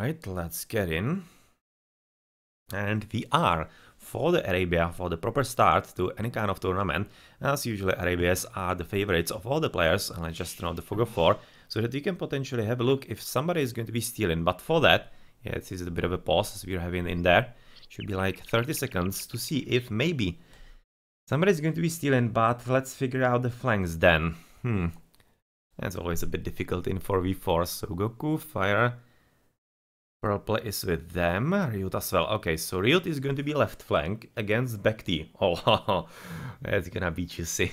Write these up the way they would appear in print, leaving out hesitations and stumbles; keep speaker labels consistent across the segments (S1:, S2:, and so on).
S1: Right, let's get in. And we are for the Arabia for the proper start to any kind of tournament. As usually, Arabias are the favorites of all the players, and let's just turn off the fog of 4 so that we can potentially have a look if somebody is going to be stealing. But for that, yeah, this is a bit of a pause as we're having in there. Should be like 30 seconds to see if maybe somebody's going to be stealing, but let's figure out the flanks then. That's always a bit difficult in 4v4, so Goku, Fire. Purple is with them, Ryut as well. Okay, so Ryut is going to be left flank against Bekti. Oh, that's gonna be juicy.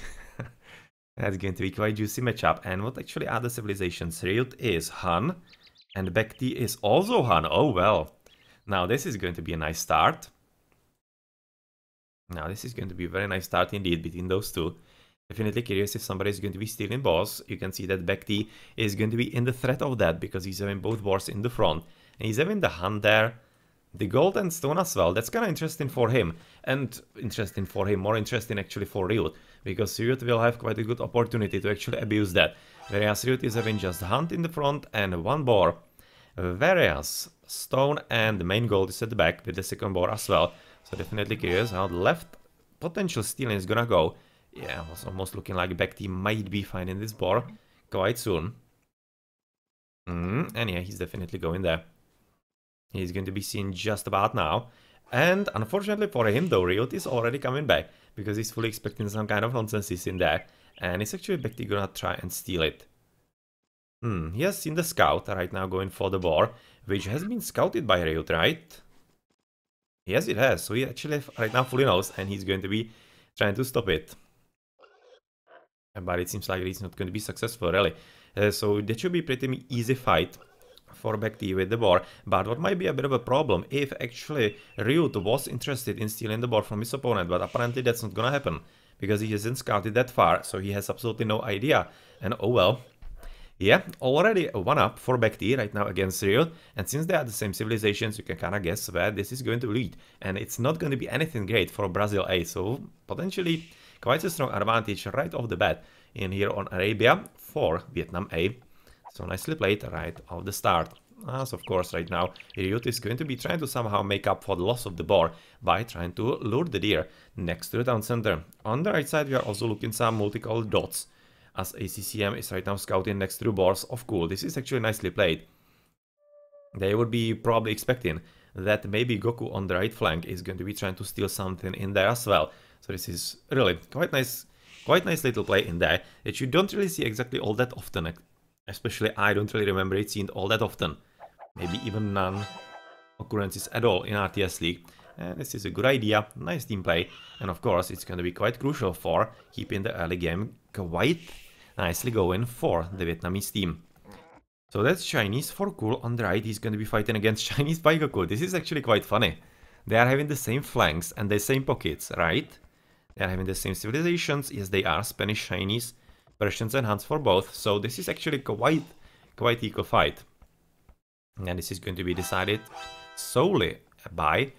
S1: That's going to be quite juicy matchup. And what actually are the civilizations? Ryut is Han, and Bekti is also Han. Oh well. Now this is going to be a nice start. Now this is going to be a very nice start indeed between those two. Definitely curious if somebody is going to be stealing boss. You can see that Bekti is going to be in the threat of that because he's having both wars in the front. And he's having the hand there, the gold and stone as well. That's kind of interesting for him. And interesting for him, more interesting actually for Ryut. Because Ryut will have quite a good opportunity to actually abuse that. Whereas Ryut is having just hand in the front and one boar. Whereas stone and the main gold is at the back with the second boar as well. So definitely curious how the left potential stealing is gonna go. Yeah, it was almost looking like Bekti might be finding this boar quite soon. And yeah, he's definitely going there. He's going to be seen just about now. And unfortunately for him though, Ryut is already coming back. Because he's fully expecting some kind of nonsense in there. And it's actually Bekti gonna try and steal it. He has seen the scout right now going for the boar. Which has been scouted by Ryut, right? Yes, it has. So he actually right now fully knows. And he's going to be trying to stop it. But it seems like he's not going to be successful really. So that should be pretty easy fight for Bekti with the boar, but what might be a bit of a problem if actually Ryut was interested in stealing the boar from his opponent, but apparently that's not gonna happen, because he hasn't scouted that far, so he has absolutely no idea, and oh well. Yeah, already a 1-up for Bekti right now against Ryut, and since they are the same civilizations, you can kinda guess where this is going to lead, and it's not going to be anything great for Brazil A, so potentially quite a strong advantage right off the bat in here on Arabia for Vietnam A. So nicely played right off the start. As of course right now Ryut is going to be trying to somehow make up for the loss of the boar by trying to lure the deer next to the town center. On the right side we are also looking some multicolored dots as ACCM is right now scouting next to the boars of Cool. This is actually nicely played. They would be probably expecting that maybe Goku on the right flank is going to be trying to steal something in there as well. So this is really quite nice little play in there that you don't really see exactly all that often. Especially I don't really remember it seen all that often. Maybe even none occurrences at all in RTS League. And this is a good idea, nice team play. And of course it's going to be quite crucial for keeping the early game quite nicely going for the Vietnamese team. So that's Chinese for Cool on the right. He's going to be fighting against Chinese by Goku. This is actually quite funny. They are having the same flanks and the same pockets, right? They are having the same civilizations. Yes, they are Spanish, Chinese, Persians and Huns for both, so this is actually quite equal fight. And this is going to be decided solely by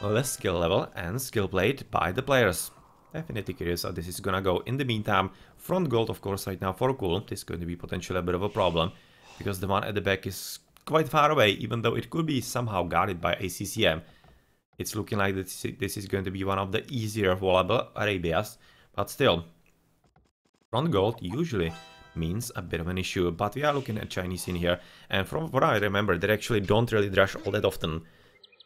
S1: the skill level and skill played by the players. Definitely curious how this is gonna go. In the meantime, front gold of course right now for Cool. This is going to be potentially a bit of a problem, because the one at the back is quite far away, even though it could be somehow guarded by ACCM. It's looking like this is going to be one of the easier volleyball Arabias, but still. Front gold usually means a bit of an issue, but we are looking at Chinese in here, and from what I remember, they actually don't really dash all that often.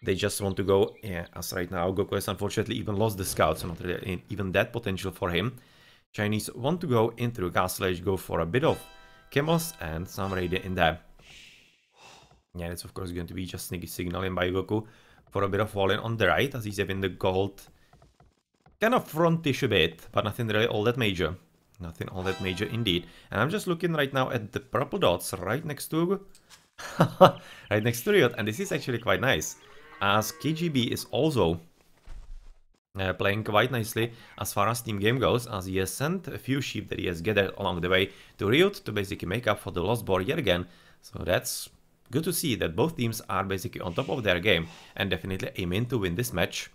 S1: They just want to go, yeah, as right now, Goku has unfortunately even lost the scout, so not really even that potential for him. Chinese want to go into the castle age, go for a bit of Chemos and some radio in there. Yeah, it's of course going to be just sneaky signaling by Goku for a bit of falling on the right, as he's having the gold kind of frontish a bit, but nothing really all that major. Nothing all that major indeed. And I'm just looking right now at the purple dots right next to right next to Ryut, and this is actually quite nice, as KGB is also playing quite nicely as far as team game goes, as he has sent a few sheep that he has gathered along the way to Ryut to basically make up for the lost boar yet again. So that's good to see that both teams are basically on top of their game and definitely aiming to win this match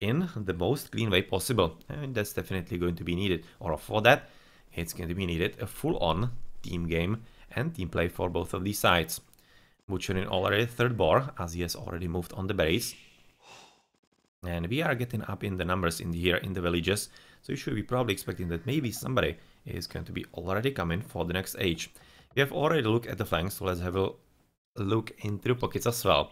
S1: in the most clean way possible. And that's definitely going to be needed, or for that it's going to be needed a full-on team game and team play for both of these sides. butchering already third boar, as he has already moved on the base. And we are getting up in the numbers in here in the villages, so you should be probably expecting that maybe somebody is going to be already coming for the next age. We have already looked at the flanks, so let's have a look into the pockets as well.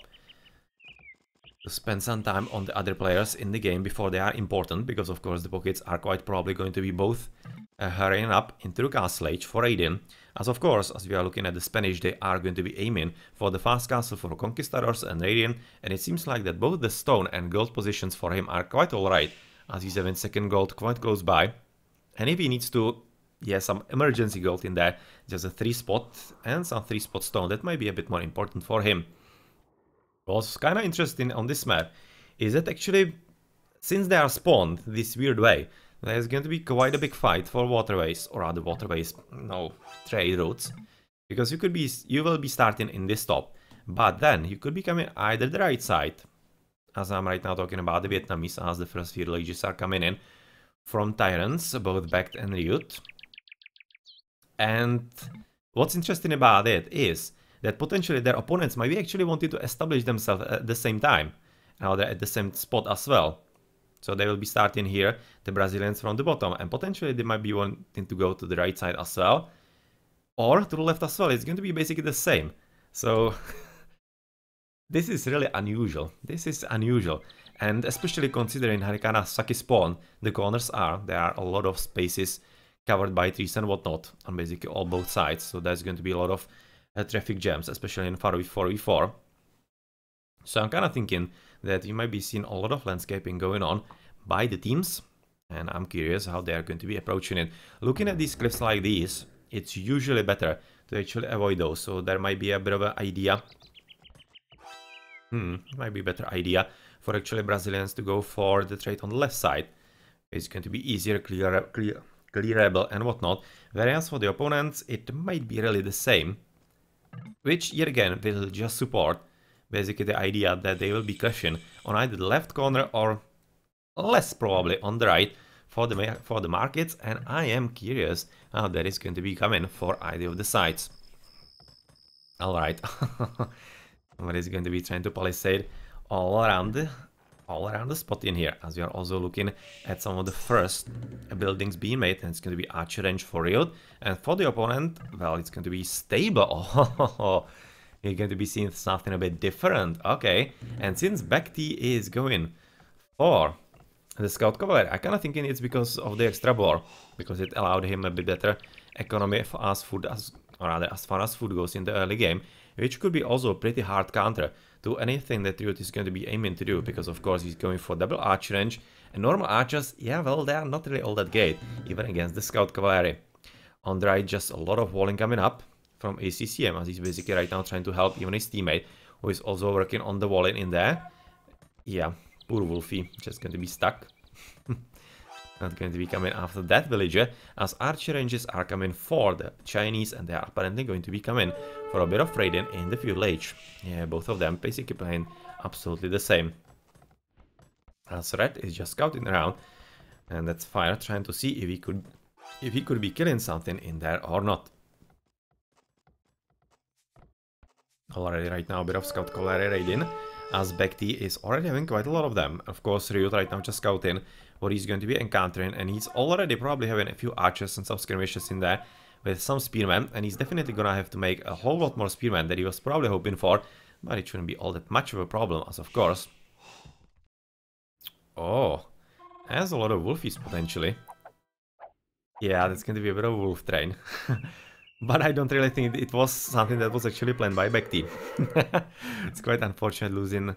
S1: To spend some time on the other players in the game before they are important, because of course the pockets are quite probably going to be both hurrying up into the castle age for Aiden, as of course, as we are looking at the Spanish, they are going to be aiming for the fast castle for Conquistadors and Radiant, and it seems like that both the stone and gold positions for him are quite alright, as he's having second gold quite close by, and if he needs to, yeah, some emergency gold in there, just a 3-spot and some 3-spot stone, that might be a bit more important for him. What's kind of interesting on this map is that actually, since they are spawned this weird way, there's going to be quite a big fight for waterways, or rather waterways, no, trade routes, because you will be starting in this top, but then you could be coming either the right side, as I'm right now talking about the Vietnamese, as the first few villages are coming in from Tyrants, both Backed and Ryut. And what's interesting about it is that potentially their opponents might be actually wanting to establish themselves at the same time. Now they're at the same spot as well. So they will be starting here, the Brazilians from the bottom, and potentially they might be wanting to go to the right side as well. Or to the left as well, it's going to be basically the same. So this is really unusual. This is unusual. And especially considering how kind of sucky spawn the corners are, there are a lot of spaces covered by trees and whatnot on basically all both sides. So there's going to be a lot of traffic jams, especially in 4v4. So I'm kind of thinking that you might be seeing a lot of landscaping going on by the teams, and I'm curious how they are going to be approaching it. Looking at these cliffs like these, it's usually better to actually avoid those, so there might be a bit of an idea. Might be a better idea for actually Brazilians to go for the trade on the left side. It's going to be easier, clearable and whatnot, whereas for the opponents it might be really the same, which yet again will just support basically the idea that they will be clashing on either the left corner or less probably on the right for the markets, and I am curious how that is going to be coming for either of the sides. Alright, what is going to be trying to palisade all around the spot in here, as we are also looking at some of the first buildings being made, and it's going to be archer range for Riot, and for the opponent, well, it's going to be stable. Oh, you're going to be seeing something a bit different. Okay, and since Bekti is going for the Scout Cavalry, I kind of thinking it's because of the extra bore, because it allowed him a bit better economy for as food, or rather as far as food goes in the early game, which could be also a pretty hard counter to anything that Riot is going to be aiming to do, because of course he's going for double archer range, and normal archers, yeah, well, they are not really all that great, even against the Scout Cavalry. On the right, just a lot of walling coming up from ACCM, as he's basically right now trying to help even his teammate, who is also working on the walling in there. Yeah, poor Wolfie, just going to be stuck. Not going to be coming after that villager, as archer ranges are coming for the Chinese, and they are apparently going to be coming for a bit of raiding in the feudal age. Yeah, both of them basically playing absolutely the same. As Red is just scouting around, and that's Fire trying to see if he could be killing something in there or not. Already right now a bit of Scout Cavalry raiding, as Bekti is already having quite a lot of them. Of course, Ryut right now just scouting what he's going to be encountering, and he's already probably having a few archers and some skirmishes in there with some spearmen, and he's definitely gonna have to make a whole lot more spearmen than he was probably hoping for, but it shouldn't be all that much of a problem, as of course. Oh, has a lot of wolfies potentially. Yeah, that's going to be a bit of a wolf train. But I don't really think it was something that was actually planned by Bekti. It's quite unfortunate losing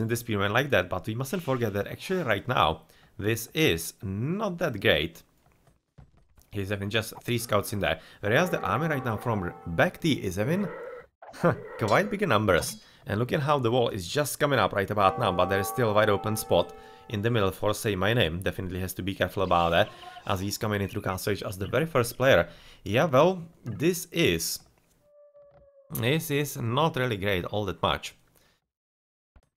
S1: the spearman like that, but we mustn't forget that actually right now this is not that great. He's having just 3 scouts in there, whereas the army right now from Bekti is having quite big numbers. And look at how the wall is just coming up right about now, but there is still a wide open spot in the middle for Say My Name. Definitely has to be careful about that, as he's coming in through Castle Age as the very first player. Yeah, well, this is not really great all that much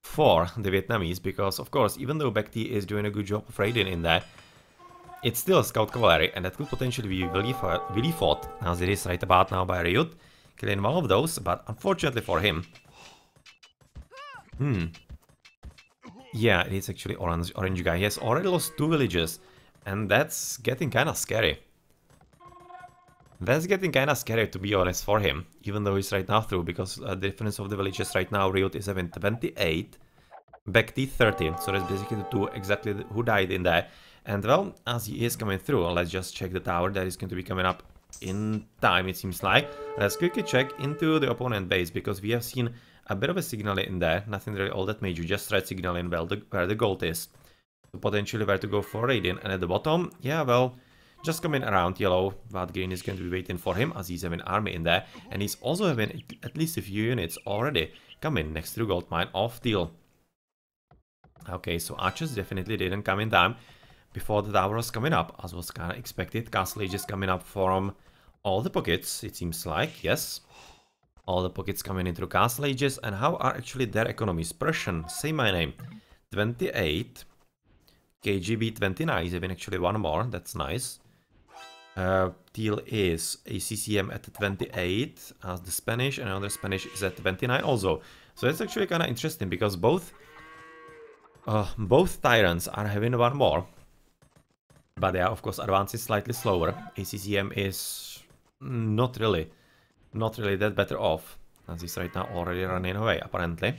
S1: for the Vietnamese, because of course, even though Bekti is doing a good job of raiding in there, it's still Scout Cavalry, and that could potentially be really fought, as it is right about now by Ryut. killing one of those, but unfortunately for him... Yeah, it is actually orange guy. He has already lost 2 villages, and that's getting kinda scary. That's getting kinda scary, to be honest, for him, even though he's right now through, because the difference of the villages right now, Ryut is having 28, Bekti 13, so that's basically the two exactly who died in there. And well, as he is coming through, let's just check the tower that is going to be coming up in time, it seems like. Let's quickly check into the opponent base, because we have seen a bit of a signal in there, nothing really all that major, just red signal in where the gold is. So potentially where to go for raiding, and at the bottom, yeah, well, just coming around yellow, but green is going to be waiting for him, as he's having an army in there, and he's also having at least a few units already coming next to the gold mine of Teal. Okay, so archers definitely didn't come in time before the tower was coming up, as was kind of expected. Castle Age is coming up from all the pockets, it seems like, yes. All the pockets coming into Castle Ages, and how are actually their economies? Persian, say my name, 28. KGB 29 is even actually one more, that's nice. Teal is a CCM at 28, as the Spanish, and another Spanish is at 29 also. So that's actually kind of interesting, because both tyrants are having one more, but they are of course advancing slightly slower. ACCM is not really that better off, as he's right now already running away apparently.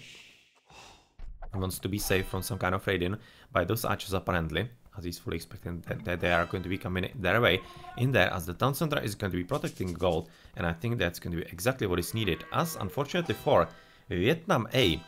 S1: He wants to be safe from some kind of raiding by those archers apparently, as he's fully expecting that they are going to be coming their way in there, as the town center is going to be protecting gold, and I think that's going to be exactly what is needed, as unfortunately for Vietnam A,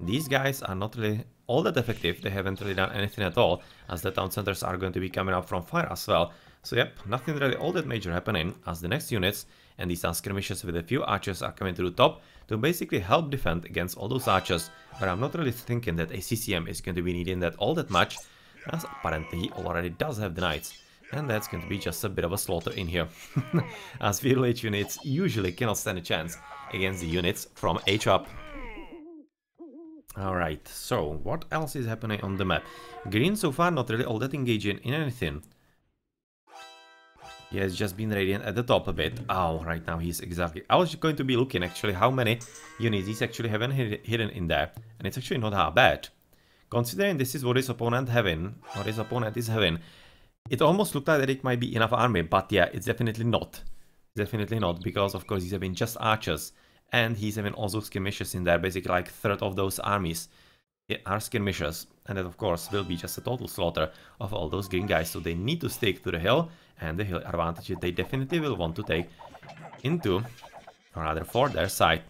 S1: these guys are not really all that effective. They haven't really done anything at all, as the town centers are going to be coming up from fire as well. So yep, nothing really all that major happening, as the next units and these skirmishes with a few archers are coming to the top to basically help defend against all those archers. But I'm not really thinking that a CCM is going to be needing that all that much, as apparently he already does have the knights. And that's going to be just a bit of a slaughter in here, as village units usually cannot stand a chance against the units from H up. Alright, so what else is happening on the map? Green so far not really all that engaging in anything. He has just been radiant at the top a bit. Oh, right now he's exactly... I was going to be looking actually how many units he's actually having hidden in there. And it's actually not that bad. Considering this is what his opponent is having, it almost looked like that it might be enough army, but yeah, it's definitely not. Definitely not, because of course he's having just archers. And he's having also skirmishers in there, basically like a third of those armies are skirmishers. And that of course will be just a total slaughter of all those green guys, so they need to stick to the hill, and the hill advantage they definitely will want to take into, or rather for their side.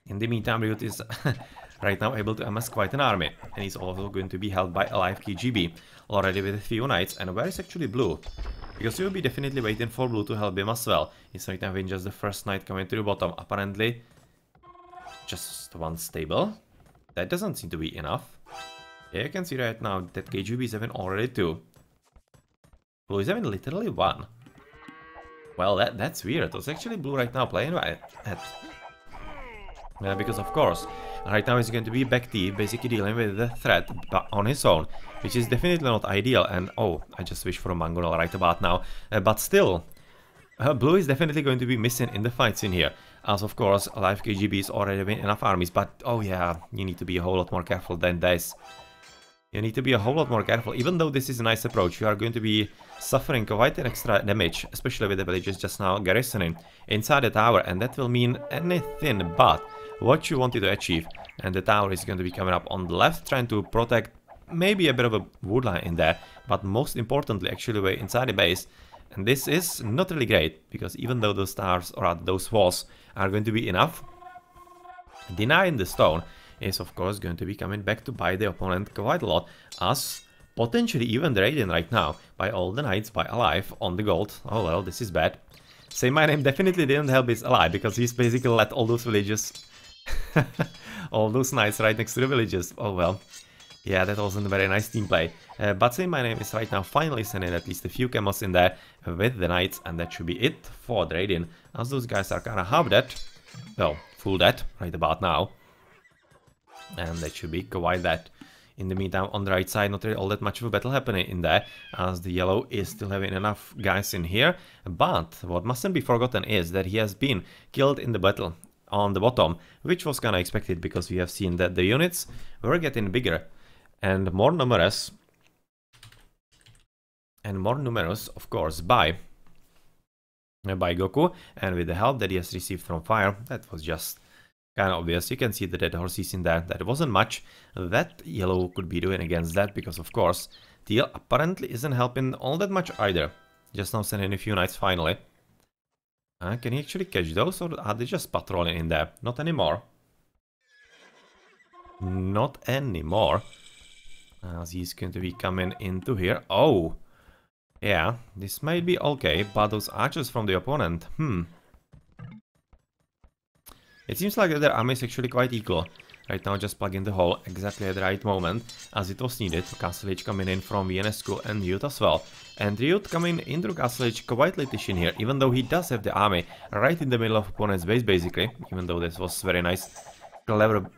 S1: In the meantime, Ryut is right now able to amass quite an army, and he's also going to be held by alive KGB, already with a few knights. And where is actually Blue? Because you'll be definitely waiting for Blue to help him as well. He's right now having just the first knight coming to the bottom. Apparently, just one stable. That doesn't seem to be enough. Yeah, you can see right now that KGB is having already 2. Blue is having literally 1. Well, that's weird. It was actually Blue right now playing at... because of course, right now he's going to be Bekti, basically dealing with the threat on his own, which is definitely not ideal. And oh, I just wish for a Mongol right about now. But still, Blue is definitely going to be missing in the fights in here, as of course live KGB is already having enough armies. But oh yeah, you need to be a whole lot more careful than this. You need to be a whole lot more careful. Even though this is a nice approach, you are going to be suffering quite an extra damage, especially with the villages just now garrisoning inside the tower, and that will mean anything but what you wanted to achieve. And the tower is going to be coming up on the left, trying to protect maybe a bit of a wood line in there, but most importantly actually way inside the base. And this is not really great, because even though those towers, or rather those walls, are going to be enough, denying the stone is of course going to be coming back to bite the opponent quite a lot, as potentially even the radiant right now by all the knights by alive on the gold. Oh well, this is bad. Say my name definitely didn't help his ally, because he's basically let all those villages all those knights right next to the villages. Oh well, yeah, that wasn't a very nice team play. But Say my name is right now finally sending at least a few camels in there with the knights, and that should be it for the radiant, as those guys are kind of half dead, well, full dead right about now. And that should be quite that. In the meantime, on the right side, not really all that much of a battle happening in there, as the yellow is still having enough guys in here. But what mustn't be forgotten is that he has been killed in the battle on the bottom, which was kind of expected because we have seen that the units were getting bigger and more numerous. And more numerous, of course, by Goku, and with the help that he has received from fire, that was just kind of obvious. You can see the dead horses in there. That wasn't much that yellow could be doing against that, because of course teal apparently isn't helping all that much either. Just now sending a few knights finally. Can he actually catch those, or are they just patrolling in there? Not anymore. Not anymore. As he's going to be coming into here. Oh! Yeah, this might be okay, but those archers from the opponent, It seems like their army is actually quite equal. Right now just plug in the hole exactly at the right moment, as it was needed. Castle Age coming in from Vienescu and Ryut as well. And Ryut coming into Castle Age quite late-ish in here, even though he does have the army right in the middle of opponent's base basically. Even though this was very nice, clever,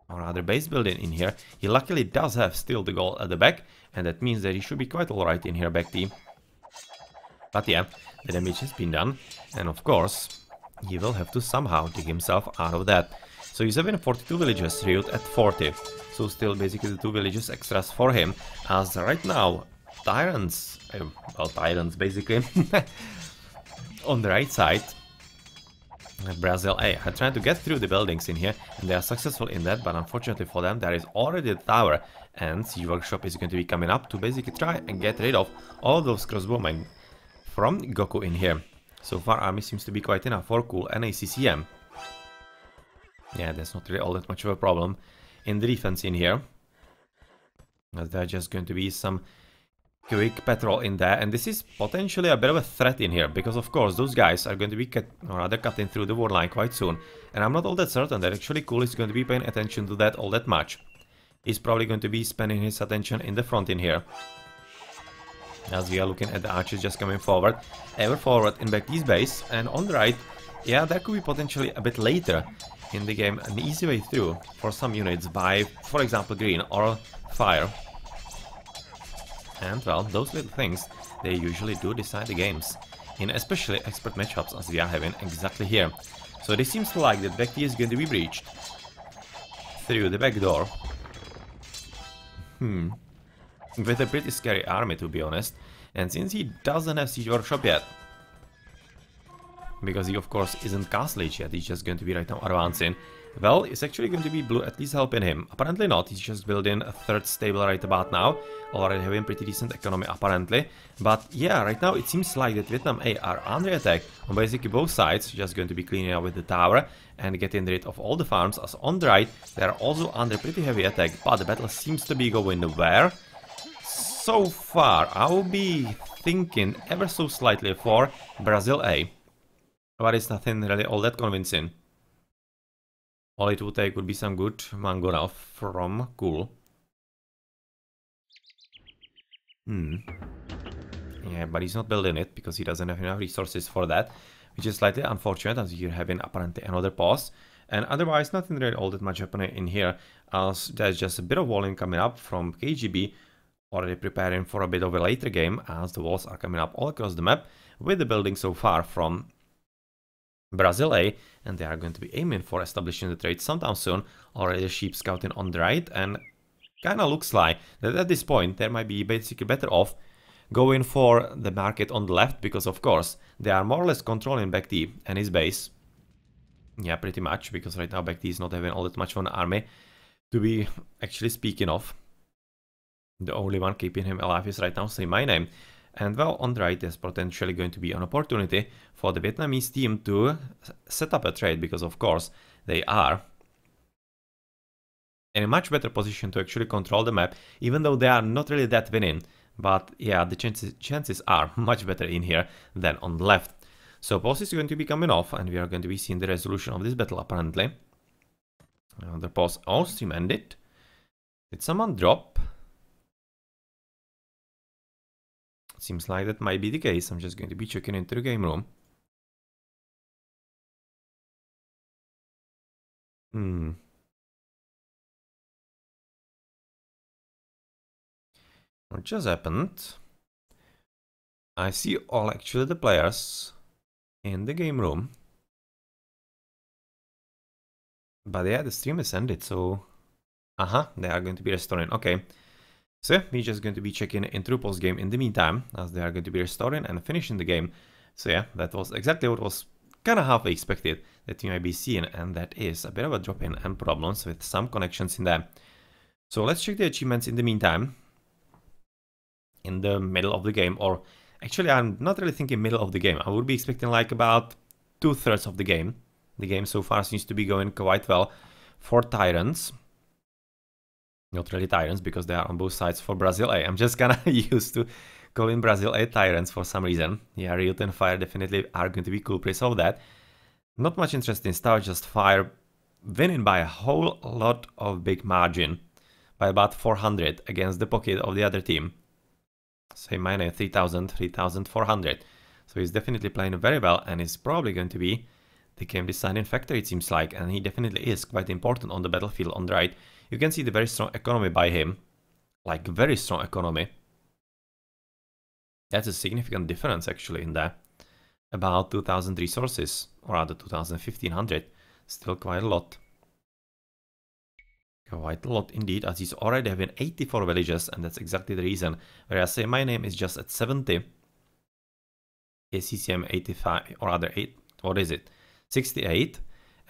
S1: or rather base building in here. He luckily does have still the goal at the back, and that means that he should be quite alright in here back team. But yeah, the damage has been done, and of course, he will have to somehow dig himself out of that. So he's having 42 villages, Ryut at 40. So still basically the 2 villages extras for him, as right now, tyrants, well, tyrants basically, on the right side, Brazil A are trying to get through the buildings in here, and they are successful in that, but unfortunately for them there is already the tower, and Siege Workshop is going to be coming up to basically try and get rid of all those crossbowmen from Goku in here. So far army seems to be quite enough for Cool and ACCM. Yeah, that's not really all that much of a problem in the defense in here. As there are just going to be some quick patrol in there, and this is potentially a bit of a threat in here, because of course those guys are going to be cutting through the war line quite soon, and I'm not all that certain that actually Cool is going to be paying attention to that all that much. He's probably going to be spending his attention in the front in here, as we are looking at the archers just coming forward, ever forward in Becky's base, and on the right, yeah, that could be potentially a bit later in the game an easy way through for some units by, for example, green or fire. And well, those little things, they usually do decide the games, in especially expert matchups as we are having exactly here. So this seems like that Becky is going to be breached through the back door. With a pretty scary army, to be honest, and since he doesn't have Siege Workshop yet, because he of course isn't Castle Age yet, he's just going to be right now advancing. Well, it's actually going to be blue at least helping him. Apparently not, he's just building a third stable right about now, already having pretty decent economy apparently. But yeah, right now it seems like that Vietnam A are under attack on basically both sides, just going to be cleaning up with the tower and getting rid of all the farms, as on the right they are also under pretty heavy attack, but the battle seems to be going where? So far, I'll be thinking ever so slightly for Brazil A. But it's nothing really all that convincing. All it would take would be some good mango now from Cool. Yeah, but he's not building it because he doesn't have enough resources for that, which is slightly unfortunate as you're having apparently another pause. And otherwise, nothing really all that much happening in here, as there's just a bit of walling coming up from KGB, already preparing for a bit of a later game, as the walls are coming up all across the map, with the building so far from Brazil A, and they are going to be aiming for establishing the trade sometime soon. Already a sheep scouting on the right, and kinda looks like that at this point they might be basically better off going for the market on the left, because of course they are more or less controlling Baek T and his base. Yeah, pretty much, because right now Baek T is not having all that much of an army to be actually speaking of. The only one keeping him alive is right now Say My Name. And well, on the right there's potentially going to be an opportunity for the Vietnamese team to set up a trade, because of course they are in a much better position to actually control the map, even though they are not really that winning. But yeah, the chances are much better in here than on the left. So pause is going to be coming off, and we are going to be seeing the resolution of this battle apparently. The pause all stream ended. Did someone drop? Seems like that might be the case. I'm just going to be checking into the game room. What just happened? I see all actually the players in the game room. But yeah, the stream is ended, so... they are going to be restoring, okay. So we're just going to be checking in Trupol's game in the meantime, as they are going to be restoring and finishing the game. So yeah, that was exactly what was kind of halfway expected that you might be seeing, and that is a bit of a drop in and problems with some connections in there. So let's check the achievements in the meantime. In the middle of the game, or actually I'm not really thinking middle of the game. I would be expecting like about 2/3 of the game. The game so far seems to be going quite well for Tyrants. Not really Tyrants, because they are on both sides for Brazil A. I'm just kinda used to calling Brazil A Tyrants for some reason. Yeah, Riot and Fire definitely are going to be culprits of that. Not much interest in Star, just Fire winning by a whole lot of big margin. By about 400 against the pocket of the other team. Say mine 3000, 3400. So he's definitely playing very well, and is probably going to be the game designing factor, it seems like, and he definitely is quite important on the battlefield on the right. You can see the very strong economy by him, like very strong economy. That's a significant difference actually in there. About 2000 resources, or rather 1500, still quite a lot. Quite a lot indeed, as he's already having 84 villages, and that's exactly the reason. Where I say my name is just at 70. ACCM 85, or rather 8, what is it? 68.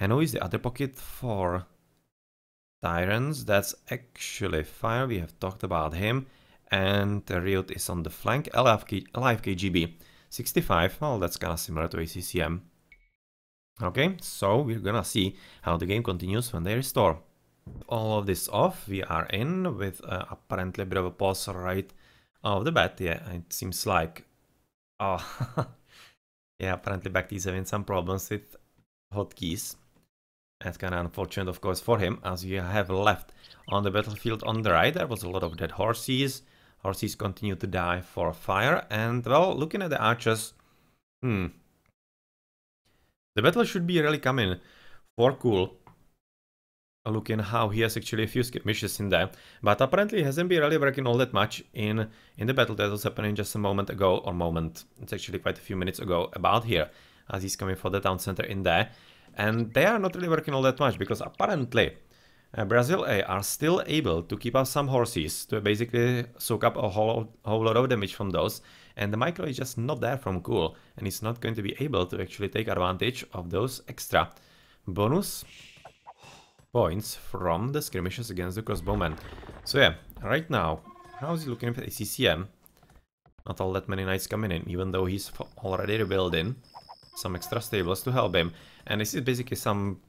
S1: And who is the other pocket for Tyrants? That's actually Fire, we have talked about him. And Riot is on the flank, Alive KGB. 65, well that's kinda similar to ACCM. Okay, so we're gonna see how the game continues when they restore. All of this off, we are in with apparently a bit of a pause right off the bat. Yeah, it seems like... Oh, yeah, apparently Bacti is having some problems with hotkeys. That's kind of unfortunate, of course, for him, as we have left on the battlefield on the right. There was a lot of dead horses. Horses continue to die for Fire, and, well, looking at the archers... The battle should be really coming for Cool. Looking how he has actually a few skirmishes in there, but apparently he hasn't been really working all that much in the battle that was happening just a moment ago, it's actually quite a few minutes ago, about here, as he's coming for the town center in there, and they are not really working all that much, because apparently Brazil A are still able to keep up some horses to basically soak up a whole lot of damage from those, and the micro is just not there from Cool, and he's not going to be able to actually take advantage of those extra bonus points from the skirmishes against the crossbowmen. So yeah, right now, how is he looking at ACCM? Not all that many knights coming in, even though he's already rebuilding some extra stables to help him. And this is basically some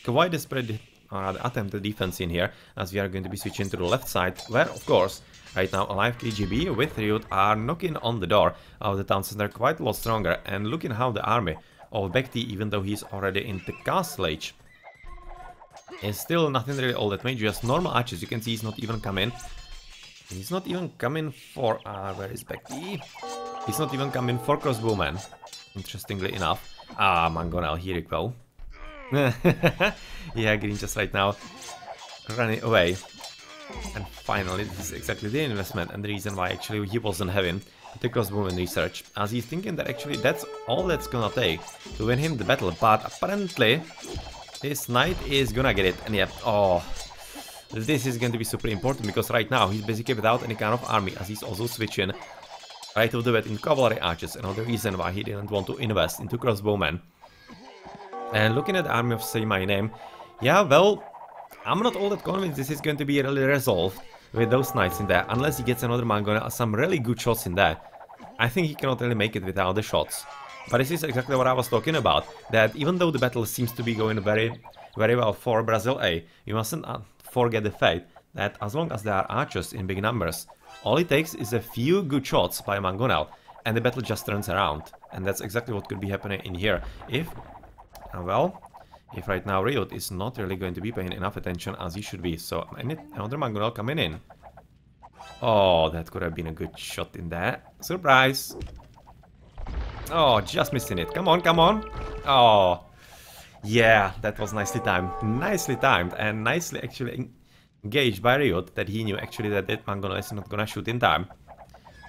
S1: quite desperate attempted defense in here, as we are going to be switching to the left side, where, of course, right now Alive KGB with Riot are knocking on the door of the town center quite a lot stronger. And looking how the army of Bekti, even though he's already in the castle age, is still nothing really all that major, just normal archers. You can see he's not even coming. He's not even coming for... where is Bekti? He's not even coming for crossbowmen, interestingly enough. Mangonel, here you go. Yeah, Green just right now running away. And finally, this is exactly the investment and the reason why actually he wasn't having the crossbowman research, as he's thinking that actually that's all that's gonna take to win him the battle, but apparently this knight is gonna get it, and yeah, this is going to be super important, because right now he's basically without any kind of army, as he's also switching right off the bat in cavalry archers, another reason why he didn't want to invest into crossbowmen. And looking at the army of Say My Name, yeah, well, I'm not all that convinced this is going to be really resolved with those knights in there, unless he gets another Mangonel, some really good shots in there. I think he cannot really make it without the shots. But this is exactly what I was talking about, that even though the battle seems to be going very, very well for Brazil A, you mustn't forget the fact that as long as there are archers in big numbers, all it takes is a few good shots by Mangonel, and the battle just turns around. And that's exactly what could be happening in here, if right now Riot is not really going to be paying enough attention as he should be. So another Mangonel coming in. Oh, that could have been a good shot in there. Surprise! Oh, just missing it. Come on, come on. Oh, yeah, that was nicely timed. Nicely timed, and nicely actually engaged by Riot, that he knew actually that Mangonel is not gonna shoot in time.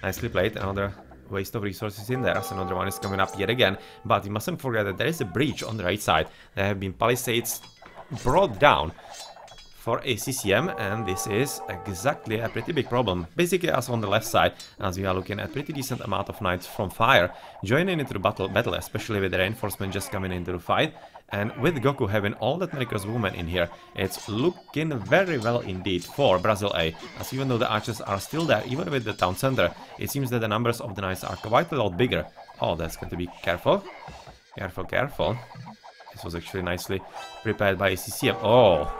S1: Nicely played, another waste of resources in there, so another one is coming up yet again. But we mustn't forget that there is a breach on the right side. There have been palisades brought down for ACCM, and this is exactly a pretty big problem. Basically as on the left side, as we are looking at pretty decent amount of knights from fire joining into the battle, especially with the reinforcement just coming into the fight. And with Goku having all that many crossbowmen in here, it's looking very well indeed for Brazil A. As even though the archers are still there, even with the town center, it seems that the numbers of the knights are quite a lot bigger. Oh, that's going to be careful. Careful, careful. This was actually nicely prepared by ACCM. Oh!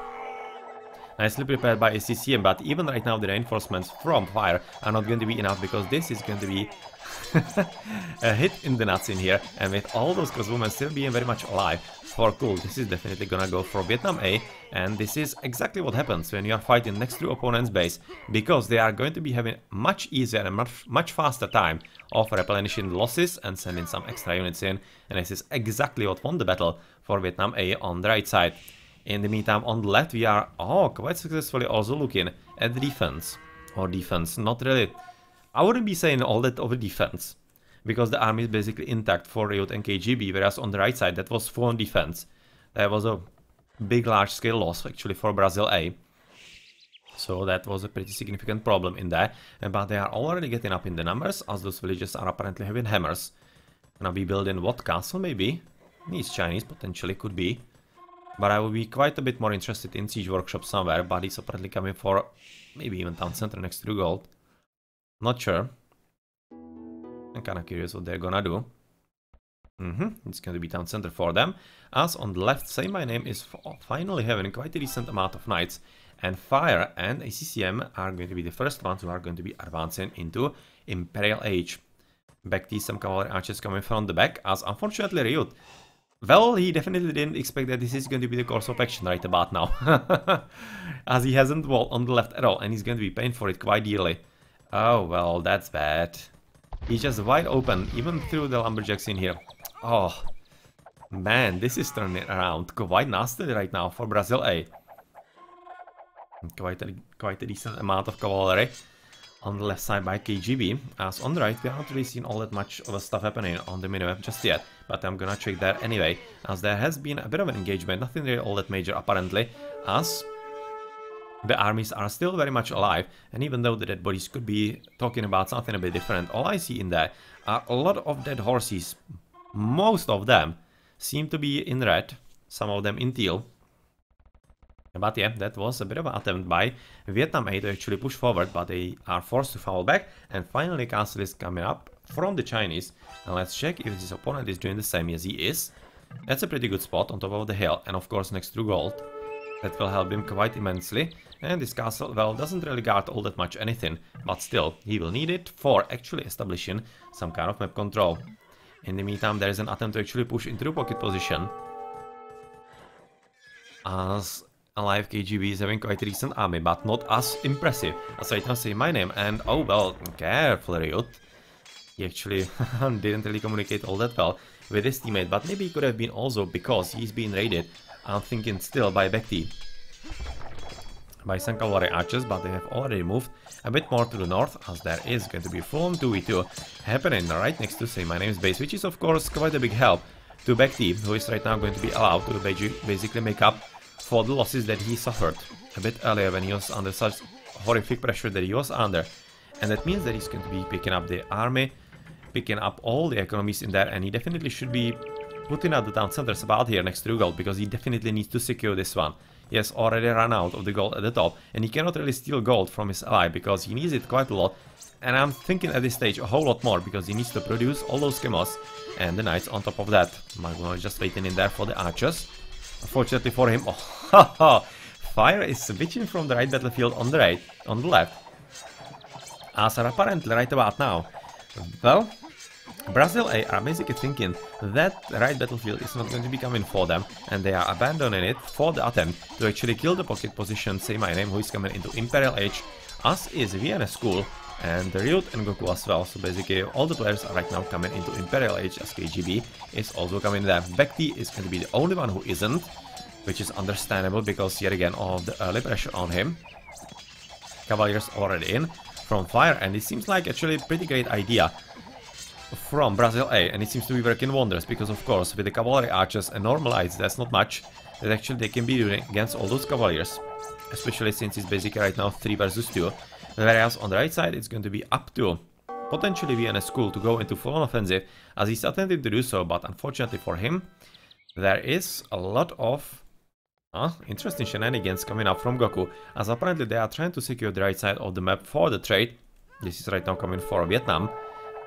S1: Nicely prepared by ACCM, but even right now the reinforcements from fire are not going to be enough, because this is going to be a hit in the nuts in here, and with all those crossbowmen still being very much alive, for cool, this is definitely gonna go for Vietnam A, and this is exactly what happens when you are fighting next to opponent's base, because they are going to be having much easier and much faster time of replenishing the losses and sending some extra units in, and this is exactly what won the battle for Vietnam A on the right side. In the meantime, on the left, we are quite successfully also looking at the defense. Or defense, not really. I wouldn't be saying all that over defense, because the army is basically intact for Riot and KGB, whereas on the right side, that was full on defense. There was a big, large-scale loss, actually, for Brazil A. So that was a pretty significant problem in there. But they are already getting up in the numbers, as those villages are apparently having hammers. Gonna be building what castle, maybe? East Chinese, potentially, could be. But I would be quite a bit more interested in Siege Workshop somewhere, but he's apparently coming for maybe even Town Center next to gold. Not sure. I'm kinda curious what they're gonna do. It's gonna be Town Center for them. As on the left, Say My Name is finally having quite a decent amount of knights. And Fire and ACCM are going to be the first ones who are going to be advancing into Imperial Age. Back to some cavalry archers coming from the back, as unfortunately Ryut, well, he definitely didn't expect that this is going to be the course of action right about now. As he hasn't walled on the left at all, and he's going to be paying for it quite dearly. Oh, well, that's bad. He's just wide open, even through the lumberjacks in here. Oh, man, this is turning around quite nasty right now for Brazil A. Quite a decent amount of cavalry on the left side by KGB, as on the right we haven't really seen all that much of stuff happening on the minimap just yet, but I'm gonna check that anyway, as there has been a bit of an engagement, nothing really all that major apparently, as the armies are still very much alive, and even though the dead bodies could be talking about something a bit different, all I see in there are a lot of dead horses. Most of them seem to be in red, some of them in teal. But yeah, that was a bit of an attempt by Vietnam A to actually push forward, but they are forced to fall back, and finally castle is coming up from the Chinese. And let's check if this opponent is doing the same. Yes, he is. That's a pretty good spot on top of the hill, and of course next to gold. That will help him quite immensely. And this castle, well, doesn't really guard all that much anything, but still, he will need it for actually establishing some kind of map control. In the meantime, there is an attempt to actually push into the pocket position, as alive KGB is having quite a decent army, but not as impressive as right now Say My Name. And oh well, careful Ryut. He actually didn't really communicate all that well with his teammate, but maybe it could have been also because he's being raided, I'm thinking still by Bekti, by some cavalry archers, but they have already moved a bit more to the north, as there is going to be full-on 2v2 happening right next to Say My Name's base, which is of course quite a big help to Bekti, who is right now going to be allowed to basically make up for the losses that he suffered a bit earlier when he was under such horrific pressure that he was under. And that means that he's going to be picking up the army, picking up all the economies in there, and he definitely should be putting out the town centers about here next to gold, because he definitely needs to secure this one. He has already run out of the gold at the top, and he cannot really steal gold from his ally, because he needs it quite a lot. And I'm thinking at this stage a whole lot more, because he needs to produce all those schemos and the knights on top of that. Magno is just waiting in there for the archers. Unfortunately for him, Fire is switching from the right battlefield on the left. As are apparently right about now. Well, Brazil A are basically thinking that the right battlefield is not going to be coming for them, and they are abandoning it for the attempt to actually kill the pocket position Say My Name, who is coming into Imperial Age, as is Vienna School, and Ryut and Goku as well. So basically all the players are right now coming into Imperial Age, as KGB is also coming there. Bekti is going to be the only one who isn't, which is understandable because yet again all of the early pressure on him. Cavaliers already in. from fire, and it seems like actually a pretty great idea from Brazil A, and it seems to be working wonders, because of course with the cavalry archers and normalized, that's not much that actually they can be doing against all those cavaliers, especially since it's basically right now 3 versus 2, whereas on the right side it's going to be up to potentially Vienna School to go into full-on offensive, as he's attempting to do so, but unfortunately for him there is a lot of interesting shenanigans coming up from Goku, as apparently they are trying to secure the right side of the map for the trade. This is right now coming for Vietnam,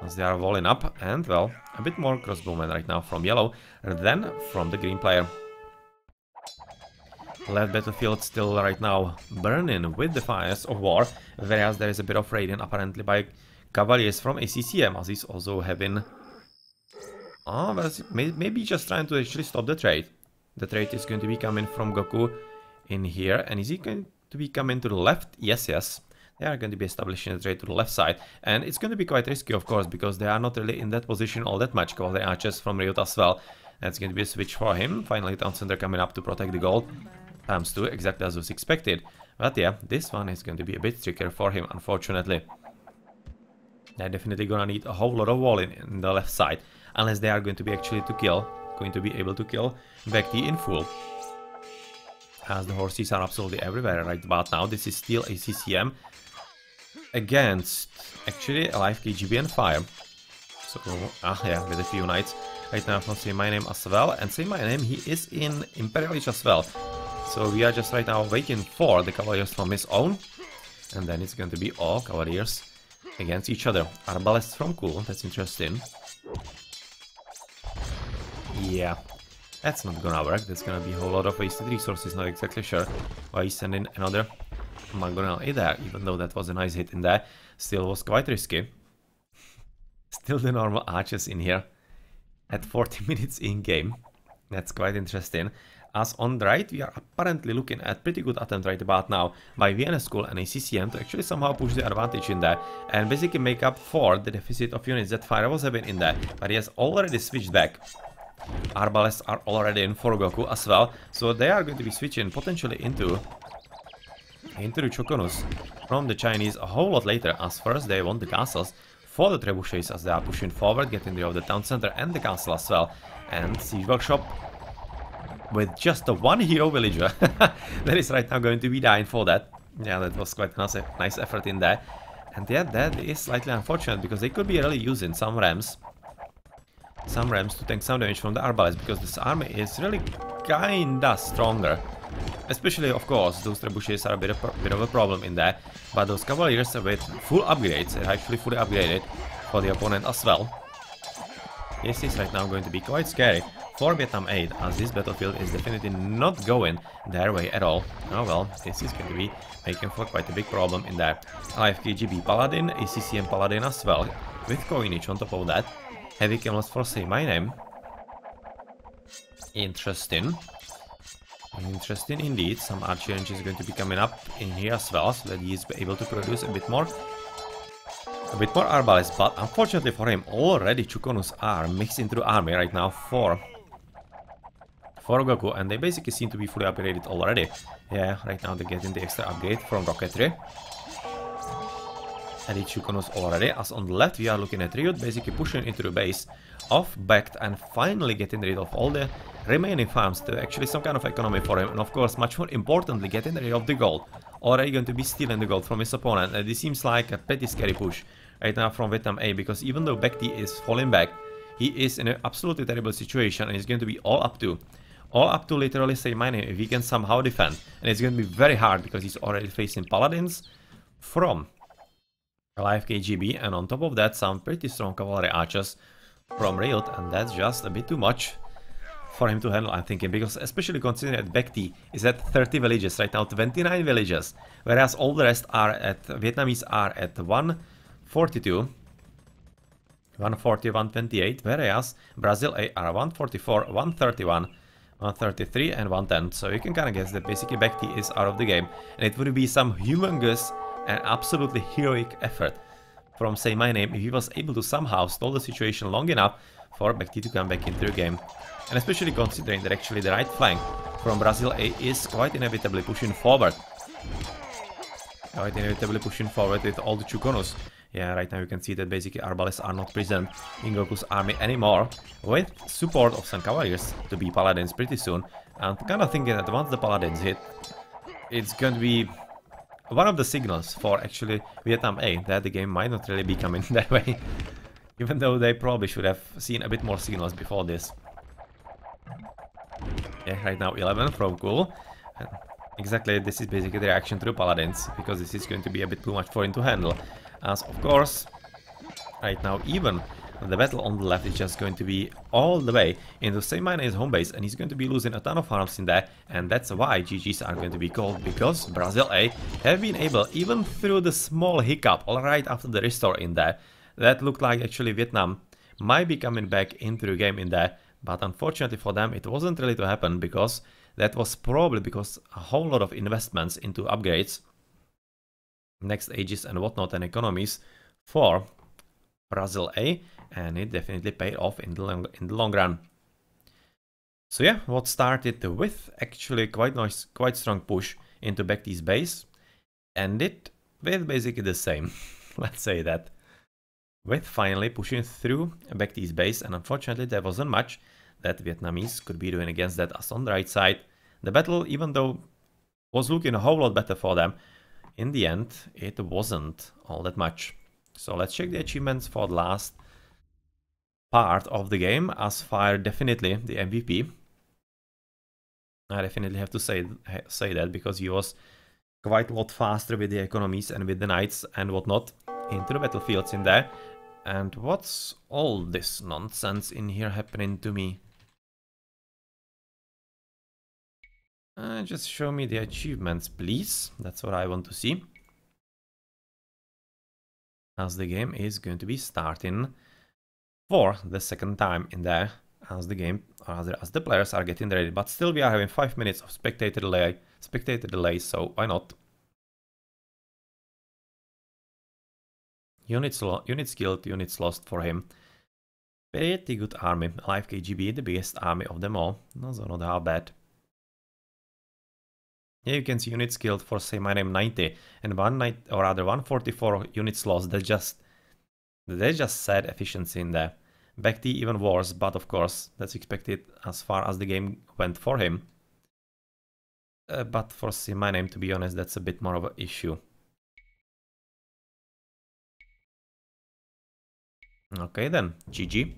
S1: as they are walling up, and well, a bit more crossbowmen right now from yellow than from the green player. Left battlefield still right now burning with the fires of war, whereas there is a bit of raiding apparently by cavaliers from ACCM, as he's also having maybe just trying to actually stop the trade. The trade is going to be coming from Goku in here, and is he going to be coming to the left? Yes, yes. They are going to be establishing a trade to the left side, and it's going to be quite risky, of course, because they are not really in that position all that much. Cavalry archers from Ryut as well. That's going to be a switch for him. Finally, Town Center coming up to protect the gold. Times 2, exactly as was expected. But yeah, this one is going to be a bit trickier for him, unfortunately. They're definitely gonna need a whole lot of walling in the left side, unless they are going to be actually going to be able to kill Bekti in full. As the horses are absolutely everywhere right about now. This is still a CCM against actually a live KGB and fire. So yeah, with a few knights right now from Say My Name as well, and Say My Name, he is in Imperialish as well. So we are just right now waiting for the cavaliers from his own, and then it's going to be all cavaliers against each other. Arbalests from Cool, that's interesting. Yeah, that's not gonna work. That's gonna be a whole lot of wasted resources. Not exactly sure why he's sending another Magonel A there, even though that was a nice hit in there. Still was quite risky. Still the normal archers in here at 40 minutes in game. That's quite interesting. As on the right, we are apparently looking at pretty good attempt right about now by Vienna School and ACCM to actually somehow push the advantage in there and basically make up for the deficit of units that Fire was having in there. But he has already switched back. Arbalests are already in for Goku as well, so they are going to be switching potentially into the Chokonus from the Chinese a whole lot later, as first they want the castles for the trebuchets as they are pushing forward, getting rid of the town center and the castle as well. And Siege Workshop with just the one hero villager that is right now going to be dying for that. Yeah, that was quite a nice effort in there. And yeah, that is slightly unfortunate, because they could be really using some rams to tank some damage from the Arbalests, because this army is really kinda stronger. Especially, of course, those trebuchets are a bit of a problem in there, but those cavaliers with full upgrades are actually fully upgraded for the opponent as well. This is right now going to be quite scary for Vietnam 8, as this battlefield is definitely not going their way at all. Oh well, this is going to be making for quite a big problem in there. Live KGB Paladin, ACCM Paladin as well, with coinage on top of that. Heavy camels for Say My Name. Interesting. Interesting indeed. Some archer range is going to be coming up in here as well, so that he is able to produce a bit more Arbalests, but unfortunately for him, already Chokonus are mixed into the army right now for Goku, and they basically seem to be fully upgraded already. Yeah, right now they're getting the extra upgrade from rocketry. And it's Chokonus already, as on the left we are looking at Ryut basically pushing into the base of Bekt and finally getting rid of all the remaining farms to actually some kind of economy for him, and of course much more importantly getting rid of the gold. Already going to be stealing the gold from his opponent, and this seems like a pretty scary push right now from Vietnam A, because even though Bekti is falling back, he is in an absolutely terrible situation, and it's going to be all up to literally Say My Name if he can somehow defend. And it's going to be very hard, because he's already facing paladins from Live KGB, and on top of that some pretty strong cavalry archers from Ryut, and that's just a bit too much for him to handle, I'm thinking, because especially considering that Bekti is at 30 villages right now, 29 villages, whereas all the rest are at, Vietnamese are at 142, 140, 128, whereas Brazil are 144, 131, 133 and 110, so you can kind of guess that basically Bekti is out of the game, and it would be some humongous and absolutely heroic effort from Say My Name if he was able to somehow stall the situation long enough for Bekti to come back into the game. And especially considering that actually the right flank from Brazil A is quite inevitably pushing forward. Quite inevitably pushing forward with all the Chukonos. Yeah, right now you can see that basically Arbalists are not present in Goku's army anymore, with support of some Cavaliers to be Paladins pretty soon. And kind of thinking that once the Paladins hit, it's going to be one of the signals for actually Vietnam A that the game might not really be coming that way. Even though they probably should have seen a bit more signals before this. Yeah, right now 11 from Cool. Exactly, this is basically the reaction to the Paladins, because this is going to be a bit too much for him to handle. As of course, right now even the battle on the left is just going to be all the way into Saint Mayonnaise home base, and he's going to be losing a ton of farms in there, and that's why GG's are going to be called, because Brazil A have been able, even through the small hiccup right after the restore in there, that looked like actually Vietnam might be coming back into the game in there, but unfortunately for them it wasn't really to happen, because that was probably because a whole lot of investments into upgrades, next ages and whatnot, and economies for Brazil A, and it definitely paid off in the long run. So yeah, what started with actually quite strong push into Baekti's base, ended with basically the same. Let's say that. With finally pushing through Baekti's base, and unfortunately there wasn't much that Vietnamese could be doing against that, as on the right side the battle, even though was looking a whole lot better for them, in the end it wasn't all that much. So let's check the achievements for the last part of the game, as Fire definitely the MVP. I definitely have to say that, because he was quite a lot faster with the economies and with the knights and whatnot into the battlefields in there. And what's all this nonsense in here happening to me? Just show me the achievements, please. That's what I want to see. As the game is going to be starting for the second time in there, as the game, or rather as the players are getting ready. But still we are having 5 minutes of spectator delay, so why not? Units killed, units lost for him. Pretty good army. Alive KGB, the biggest army of them all. Also not how bad. Yeah, you can see units killed for, say, my name 90, and 144 units lost. That's just sad efficiency in there. Baekti even worse, but of course that's expected as far as the game went for him. But for my name, to be honest, that's a bit more of an issue. Okay then, GG.